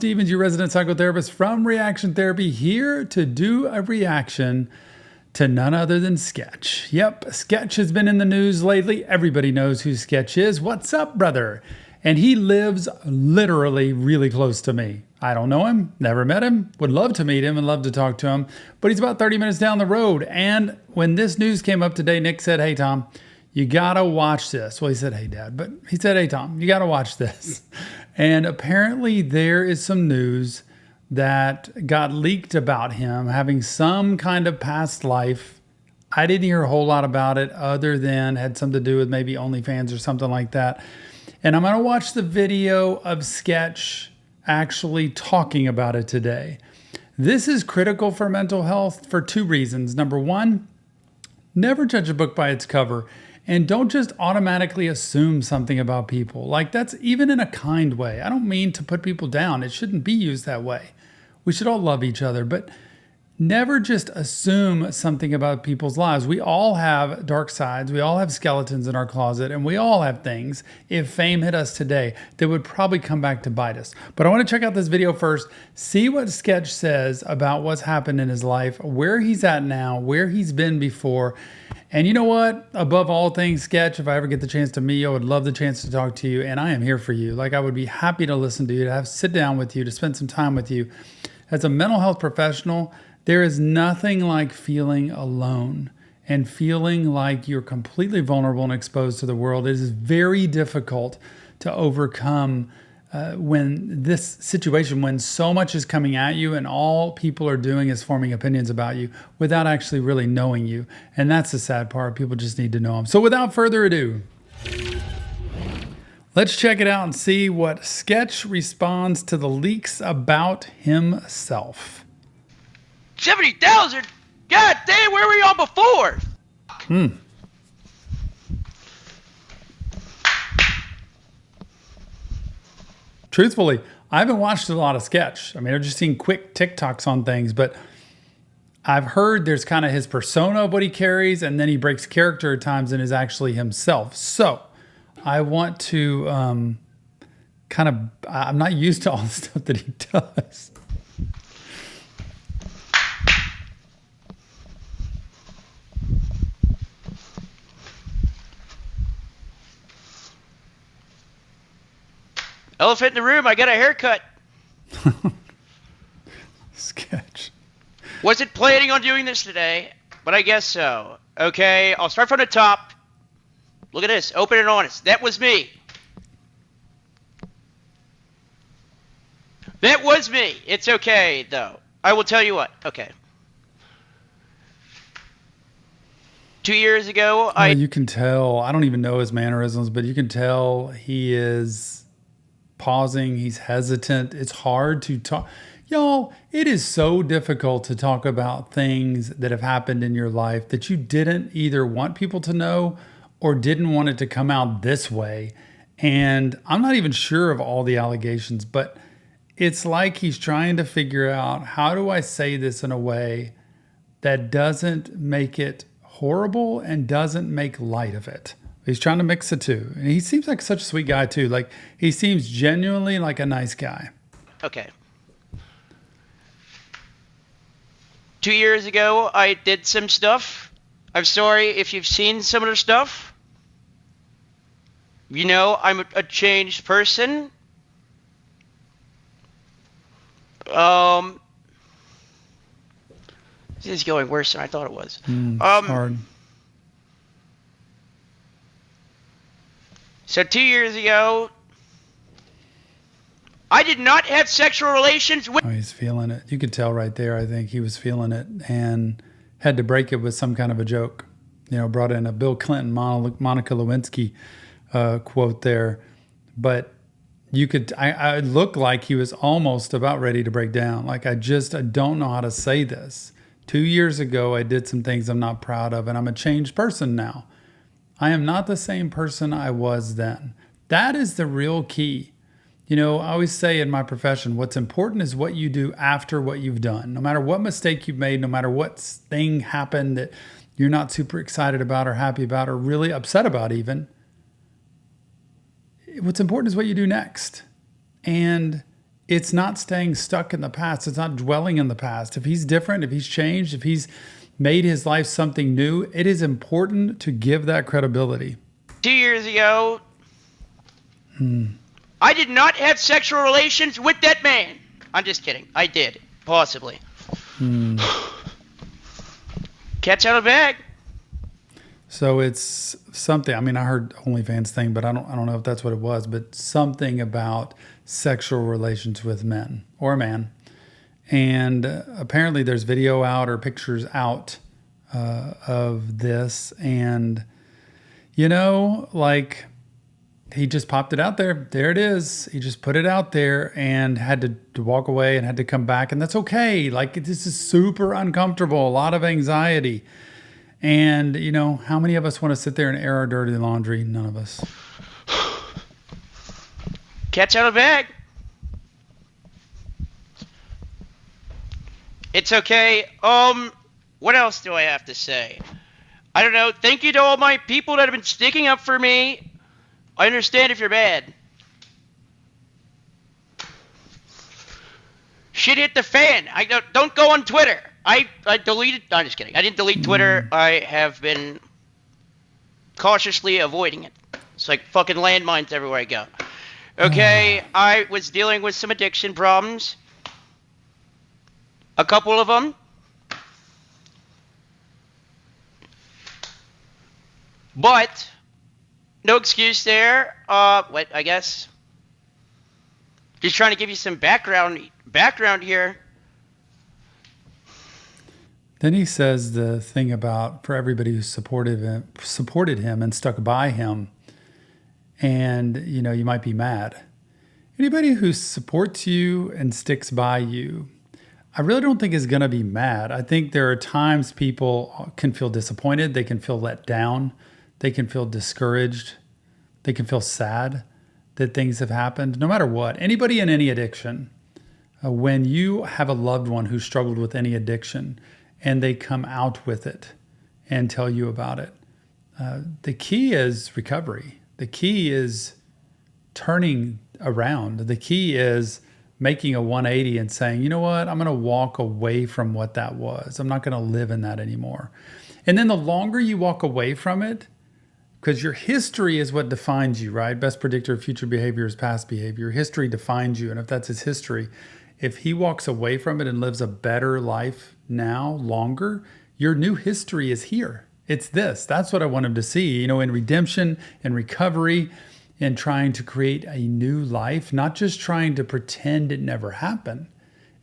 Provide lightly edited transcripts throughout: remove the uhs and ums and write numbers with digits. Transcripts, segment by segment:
Stevens, your resident psychotherapist from Reaction Therapy, here to do a reaction to none other than Sketch. Yep, Sketch has been in the news lately. Everybody knows who Sketch is. What's up, brother? And he lives literally really close to me. I don't know him, never met him, would love to meet him and love to talk to him, but he's about 30 minutes down the road. And when this news came up today, Nick said, "Hey, Tom, you gotta watch this." Well, he said, "Hey, Dad," but he said, "Hey, Tom, you gotta watch this." And apparently there is some news that got leaked about him having some kind of past life. I didn't hear a whole lot about it other than had something to do with maybe OnlyFans or something like that. And I'm going to watch the video of Sketch actually talking about it today. This is critical for mental health for two reasons. Number one, never judge a book by its cover. And don't just automatically assume something about people. Like, that's even in a kind way. I don't mean to put people down. It shouldn't be used that way. We should all love each other, but never just assume something about people's lives. We all have dark sides. We all have skeletons in our closet, and we all have things, if fame hit us today, that would probably come back to bite us. But I want to check out this video first, see what Sketch says about what's happened in his life, where he's at now, where he's been before. And you know what? Above all things, Sketch, if I ever get the chance to meet you, I would love the chance to talk to you, and I am here for you. Like, I would be happy to listen to you, to sit down with you, to spend some time with you. As a mental health professional, there is nothing like feeling alone and feeling like you're completely vulnerable and exposed to the world. It is very difficult to overcome when this situation, when so much is coming at you and all people are doing is forming opinions about you without actually really knowing you. And that's the sad part. People just need to know them. So without further ado, let's check it out and see what Sketch responds to the leaks about himself. 70,000? God damn, where were y'all before? Truthfully, I haven't watched a lot of Sketch. I mean, I've just seen quick TikToks on things, but I've heard there's kind of his persona of what he carries, and then he breaks character at times and is actually himself. So I want to I'm not used to all the stuff that he does. Elephant in the room, I got a haircut. Sketch. Wasn't planning on doing this today, but I guess so. Okay, I'll start from the top. Look at this, open and honest. That was me. That was me. It's okay, though. I will tell you what. Okay. 2 years ago, You can tell. I don't even know his mannerisms, but you can tell he is pausing. He's hesitant. It's hard to talk. Y'all, it is so difficult to talk about things that have happened in your life that you didn't either want people to know or didn't want it to come out this way. And I'm not even sure of all the allegations, but it's like he's trying to figure out, how do I say this in a way that doesn't make it horrible and doesn't make light of it? He's trying to mix the two. And he seems like such a sweet guy too. Like, he seems genuinely like a nice guy. Okay. 2 years ago, I did some stuff. I'm sorry if you've seen some of the stuff. You know, I'm a changed person. This is going worse than I thought it was. Hard. So 2 years ago, I did not have sexual relations with... Oh, he's feeling it. You could tell right there, I think he was feeling it and had to break it with some kind of a joke. You know, brought in a Bill Clinton, Monica Lewinsky quote there. But you could, I looked like he was almost about ready to break down. Like, I don't know how to say this. 2 years ago, I did some things I'm not proud of, and I'm a changed person now. I am not the same person I was then. That is the real key. You know, I always say in my profession, what's important is what you do after what you've done. No matter what mistake you've made, no matter what thing happened that you're not super excited about or happy about or really upset about even, what's important is what you do next. And it's not staying stuck in the past. It's not dwelling in the past. If he's different, if he's changed, if he's made his life something new, it is important to give that credibility. 2 years ago, I did not have sexual relations with that man. I'm just kidding. I did. Possibly. Cat's out of the bag. So it's something. I mean, I heard OnlyFans thing, but I don't know if that's what it was. But something about sexual relations with men or a man, and apparently there's video out or pictures out of this, and like he just popped it out there. There it is. He just put it out there and had to walk away and had to come back, and that's okay. Like, this is super uncomfortable, a lot of anxiety. And, how many of us want to sit there and air our dirty laundry? None of us. Cat's out of the bag. It's okay. What else do I have to say? I don't know. Thank you to all my people that have been sticking up for me. I understand if you're mad. Shit hit the fan. I don't go on Twitter. I deleted. No, I'm just kidding. I didn't delete Twitter. I have been cautiously avoiding it. It's like fucking landmines everywhere I go. Okay, I was dealing with some addiction problems. A couple of them. But no excuse there. I guess. Just trying to give you some background here. Then he says the thing about for everybody who supported him and stuck by him, and you might be mad. Anybody who supports you and sticks by you, I really don't think is going to be mad. I think there are times people can feel disappointed, they can feel let down, they can feel discouraged, they can feel sad that things have happened. No matter what, anybody in any addiction, when you have a loved one who struggled with any addiction, and they come out with it and tell you about it. The key is recovery. The key is turning around. The key is making a 180 and saying, you know what, I'm going to walk away from what that was. I'm not going to live in that anymore. And then the longer you walk away from it, because your history is what defines you, right? Best predictor of future behavior is past behavior. History defines you. And if that's his history, if he walks away from it and lives a better life now, longer, your new history is here. It's this. That's what I want him to see, in redemption and recovery and trying to create a new life, not just trying to pretend it never happened.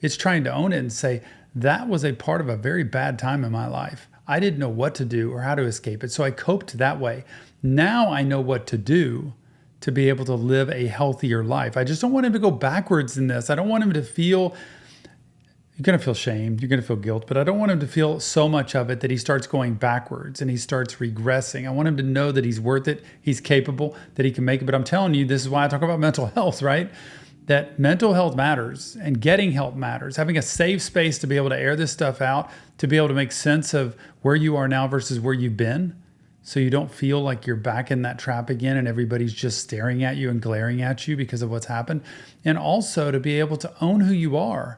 It's trying to own it and say, that was a part of a very bad time in my life. I didn't know what to do or how to escape it, so I coped that way. Now I know what to do to be able to live a healthier life. I just don't want him to go backwards in this. I don't want him to feel, you're going to feel shame, you're going to feel guilt, but I don't want him to feel so much of it that he starts going backwards and he starts regressing. I want him to know that he's worth it, he's capable, that he can make it. But I'm telling you, this is why I talk about mental health, right? That mental health matters and getting help matters. Having a safe space to be able to air this stuff out, to be able to make sense of where you are now versus where you've been, so you don't feel like you're back in that trap again and everybody's just staring at you and glaring at you because of what's happened. And also to be able to own who you are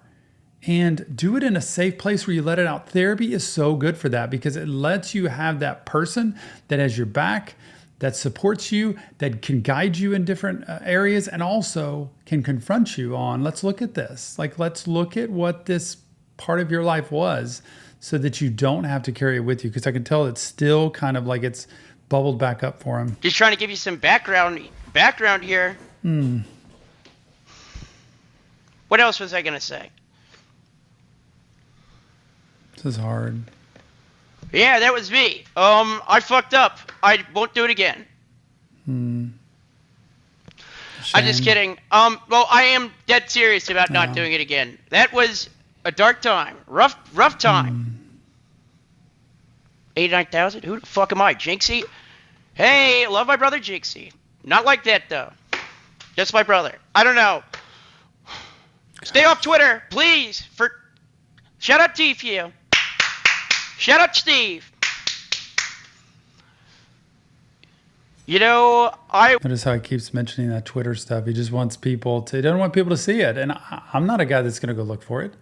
and do it in a safe place where you let it out. Therapy is so good for that because it lets you have that person that has your back, that supports you, that can guide you in different areas, and also can confront you on, let's look at this. Like, let's look at what this part of your life was so that you don't have to carry it with you. Because I can tell it's still kind of like it's bubbled back up for him. Just trying to give you some background here. What else was I going to say? This is hard. Yeah, that was me. I fucked up. I won't do it again. Shame. I'm just kidding. Well, I am dead serious about not doing it again. That was a dark time. Rough time. 89,000? Who the fuck am I? Jinxie? Hey, love my brother Jinxie. Not like that, though. Just my brother. I don't know. Stay off Twitter, please. Shout out to you. Shout out Steve. You know, I Notice how he keeps mentioning that Twitter stuff. He just wants people to, he doesn't want people to see it. And I'm not a guy that's going to go look for it.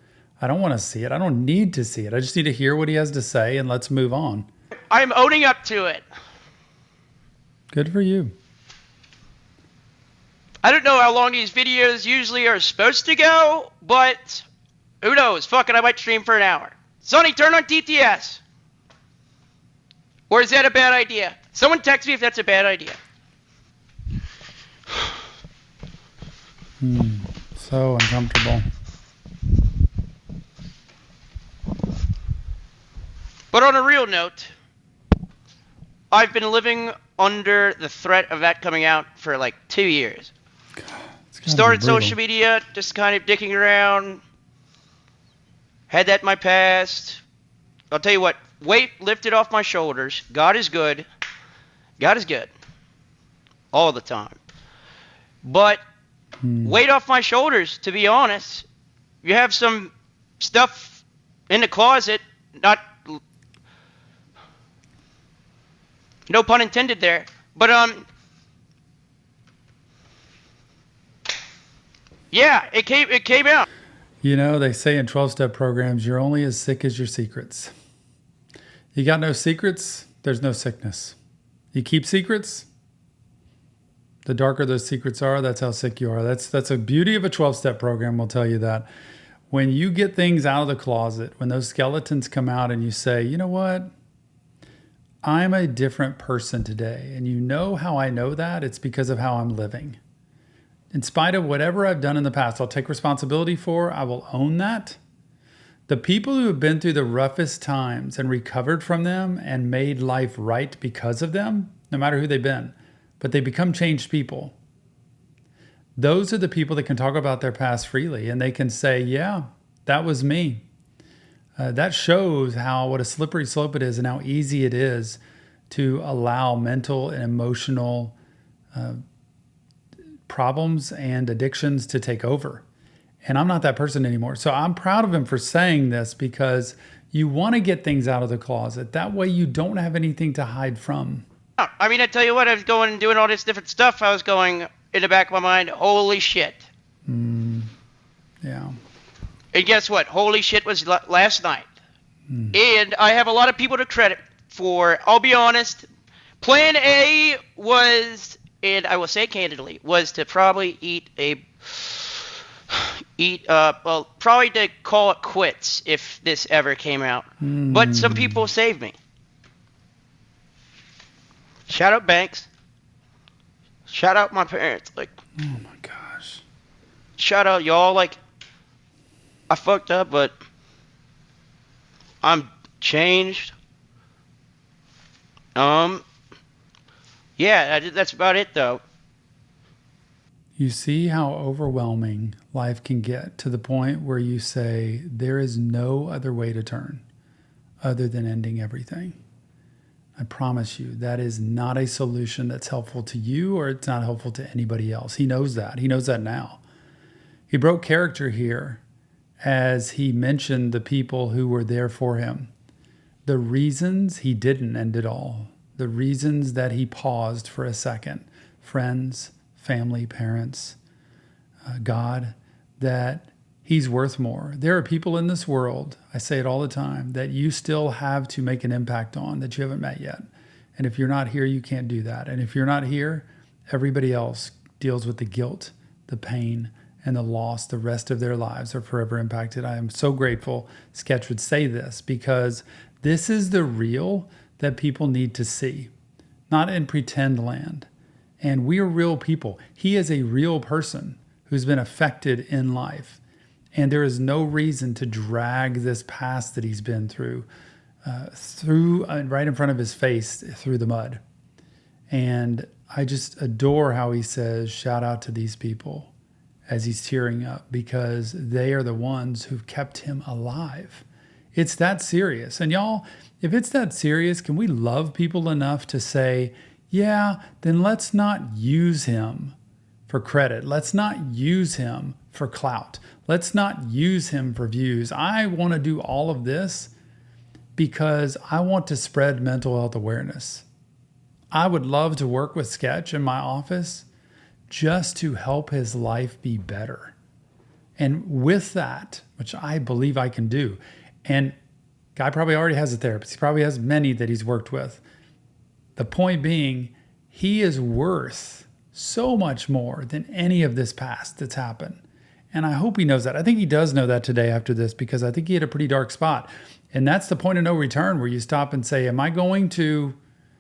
I don't want to see it. I don't need to see it. I just need to hear what he has to say and let's move on. I'm owning up to it. Good for you. I don't know how long these videos usually are supposed to go, but who knows? Fuck it, I might stream for an hour. Sonny, turn on TTS. Or is that a bad idea? Someone text me if that's a bad idea. So uncomfortable. But on a real note, I've been living under the threat of that coming out for like 2 years. Started social media, just kind of dicking around. Had that in my past. I'll tell you what, weight lifted off my shoulders. God is good. God is good. All the time. But weight off my shoulders, to be honest. You have some stuff in the closet, not... No pun intended there. But, yeah, it came out. You know, they say in 12-step programs, you're only as sick as your secrets. You got no secrets, there's no sickness. You keep secrets, the darker those secrets are, that's how sick you are. That's a beauty of a 12-step program, will tell you that. When you get things out of the closet, when those skeletons come out and you say, you know what? I'm a different person today. And you know how I know that? It's because of how I'm living. In spite of whatever I've done in the past, I'll take responsibility for, I will own that. The people who have been through the roughest times and recovered from them and made life right because of them, no matter who they've been, but they become changed people. Those are the people that can talk about their past freely and they can say, yeah, that was me. That shows what a slippery slope it is and how easy it is to allow mental and emotional problems and addictions to take over. And I'm not that person anymore. So I'm proud of him for saying this because you want to get things out of the closet. That way you don't have anything to hide from. I mean, I tell you what, I was going and doing all this different stuff. I was going in the back of my mind, holy shit. Yeah. And guess what? Holy shit was last night. And I have a lot of people to credit for, I'll be honest, plan A was, and I will say candidly, was to probably probably to call it quits if this ever came out. But some people saved me. Shout out Banks. Shout out my parents. Like, oh my gosh. Shout out y'all. Like, I fucked up, but I'm changed. Yeah, that's about it though. You see how overwhelming life can get to the point where you say, there is no other way to turn other than ending everything. I promise you, that is not a solution that's helpful to you or it's not helpful to anybody else. He knows that. He knows that now. He broke character here as he mentioned the people who were there for him. The reasons he didn't end it all. The reasons that he paused for a second. Friends, family, parents, God, that he's worth more. There are people in this world, I say it all the time, that you still have to make an impact on that you haven't met yet. And if you're not here, you can't do that. And if you're not here, everybody else deals with the guilt, the pain, and the loss the rest of their lives are forever impacted. I am so grateful Sketch would say this because this is the real that people need to see, not in pretend land. And we are real people. He is a real person who's been affected in life. And there is no reason to drag this past that he's been through right in front of his face through the mud. And I just adore how he says, shout out to these people as he's tearing up because they are the ones who've kept him alive. It's that serious. And y'all, if it's that serious, can we love people enough to say, yeah, then let's not use him for credit. Let's not use him for clout. Let's not use him for views. I want to do all of this because I want to spread mental health awareness. I would love to work with Sketch in my office just to help his life be better. And with that, which I believe I can do, and guy probably already has a therapist. He probably has many that he's worked with. The point being, he is worth so much more than any of this past that's happened. And I hope he knows that. I think he does know that today after this, because I think he hit a pretty dark spot. And that's the point of no return, where you stop and say, am I going to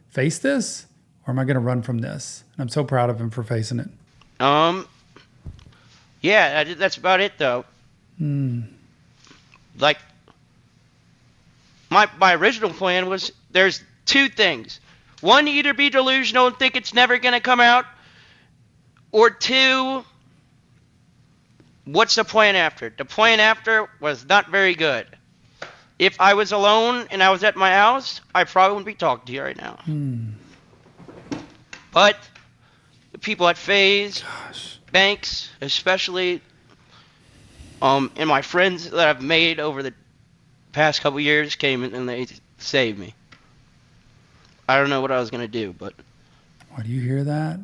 face this, or am I going to run from this? And I'm so proud of him for facing it. Yeah, that's about it though. Like, my original plan was, there's two things. One, either be delusional and think it's never going to come out, or two, what's the plan after? The plan after was not very good. If I was alone and I was at my house, I probably wouldn't be talking to you right now. But the people at FaZe, banks, especially, and my friends that I've made over the past couple years came in and they saved me. I don't know what I was going to do, but... Well, do you hear that?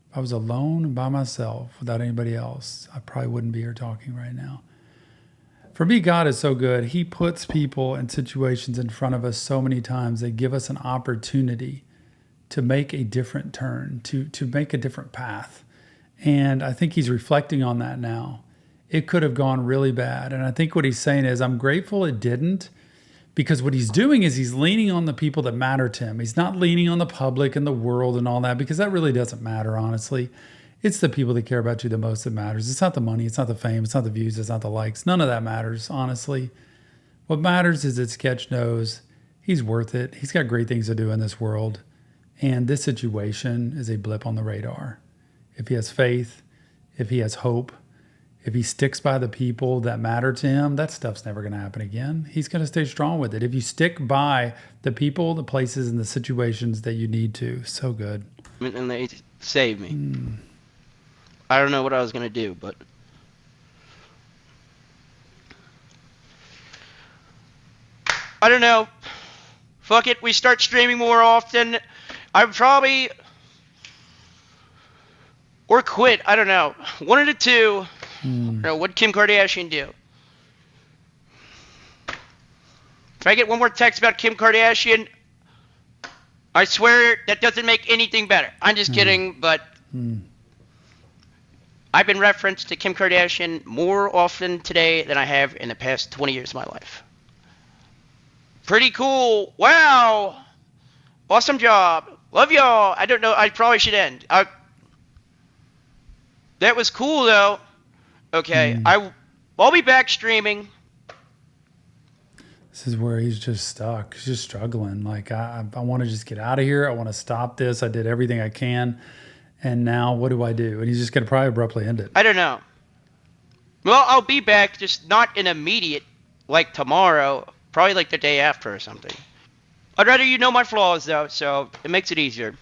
If I was alone and by myself without anybody else, I probably wouldn't be here talking right now. For me, God is so good. He puts people and situations in front of us so many times. They give us an opportunity to make a different turn, to make a different path. And I think he's reflecting on that now. It could have gone really bad. And I think what he's saying is, I'm grateful it didn't, because what he's doing is he's leaning on the people that matter to him. He's not leaning on the public and the world and all that, because that really doesn't matter, honestly. It's the people that care about you the most that matters. It's not the money. It's not the fame. It's not the views. It's not the likes. None of that matters, honestly. What matters is that Sketch knows he's worth it. He's got great things to do in this world. And this situation is a blip on the radar. If he has faith, if he has hope, if he sticks by the people that matter to him, that stuff's never going to happen again. He's going to stay strong with it. If you stick by the people, the places, and the situations that you need to. So good. And they saved me. I don't know what I was going to do, but... I don't know. Fuck it, we start streaming more often. I probably... Or quit, I don't know. One of the two. I don't know, what'd Kim Kardashian do? If I get one more text about Kim Kardashian, I swear that doesn't make anything better. I'm just kidding, but... I've been referenced to Kim Kardashian more often today than I have in the past 20 years of my life. Pretty cool. Wow. Awesome job. Love y'all. I don't know. I probably should end. That was cool, though. Okay. I'll be back streaming. This is where he's just stuck. He's just struggling. Like, I want to just get out of here. I want to stop this. I did everything I can. And now what do I do? And he's just going to probably abruptly end it. I don't know. Well, I'll be back, just not an immediate, like tomorrow. Probably like the day after or something. I'd rather you know my flaws, though, so it makes it easier.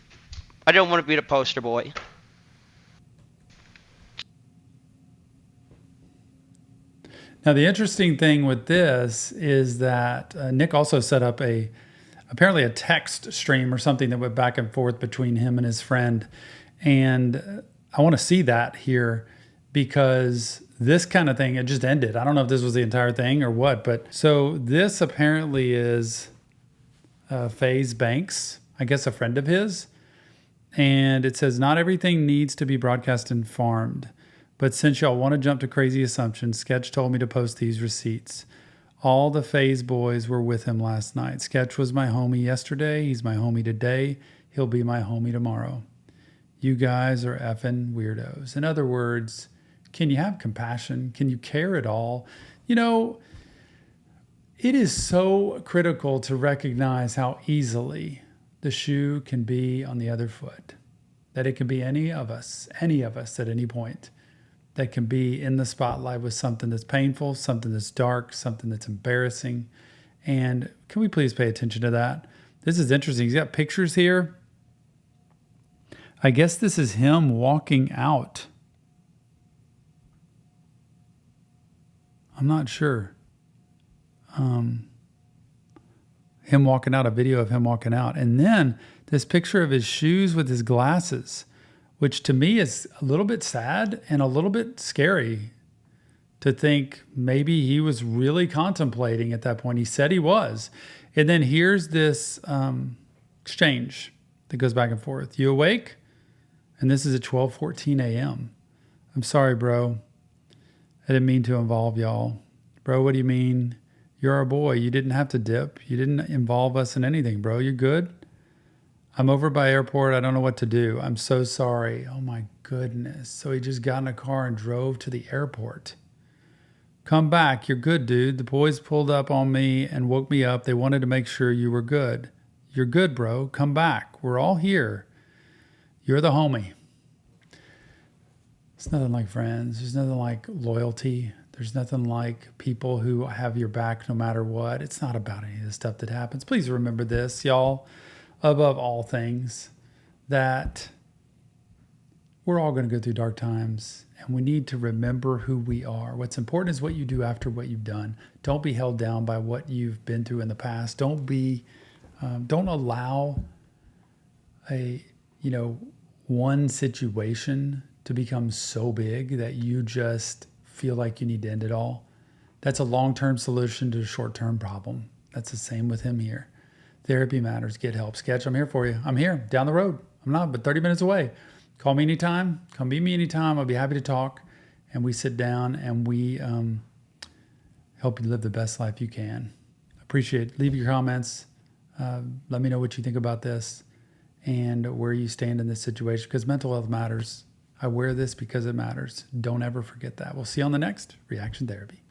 I don't want to be the poster boy. Now, the interesting thing with this is that Nick also set up apparently a text stream or something that went back and forth between him and his friend. And I want to see that here, because this kind of thing, it just ended. I don't know if this was the entire thing or what, but so this apparently is FaZe Banks, I guess a friend of his. And it says, not everything needs to be broadcast and farmed. But since y'all want to jump to crazy assumptions, Sketch told me to post these receipts. All the FaZe boys were with him last night. Sketch was my homie yesterday. He's my homie today. He'll be my homie tomorrow. You guys are effing weirdos. In other words, can you have compassion? Can you care at all? You know, it is so critical to recognize how easily the shoe can be on the other foot. That it can be any of us at any point, that can be in the spotlight with something that's painful, something that's dark, something that's embarrassing. And can we please pay attention to that? This is interesting. He's got pictures here. I guess this is him walking out. I'm not sure. him walking out, a video of him walking out. And then this picture of his shoes with his glasses, which to me is a little bit sad and a little bit scary to think maybe he was really contemplating at that point. He said he was. And then here's this exchange that goes back and forth. You awake? And this is at 12:14 a.m. I'm sorry, bro. I didn't mean to involve y'all. Bro, what do you mean? You're our boy. You didn't have to dip. You didn't involve us in anything, bro. You're good? I'm over by airport. I don't know what to do. I'm so sorry. Oh my goodness. So he just got in a car and drove to the airport. Come back. You're good, dude. The boys pulled up on me and woke me up. They wanted to make sure you were good. You're good, bro. Come back. We're all here. You're the homie. It's nothing like friends. There's nothing like loyalty. There's nothing like people who have your back no matter what. It's not about any of the stuff that happens. Please remember this, y'all, above all things, that we're all going to go through dark times, and we need to remember who we are. What's important is what you do after what you've done. Don't be held down by what you've been through in the past. Don't allow one situation to become so big that you just feel like you need to end it all. That's a long-term solution to a short-term problem. That's the same with him here. Therapy matters. Get help. Sketch, I'm here for you. I'm here down the road. I'm not, but 30 minutes away. Call me anytime. Come meet me anytime. I'll be happy to talk. And we sit down and we help you live the best life you can. Appreciate it. Leave your comments. Let me know what you think about this and where you stand in this situation, because mental health matters. I wear this because it matters. Don't ever forget that. We'll see you on the next Reaction Therapy.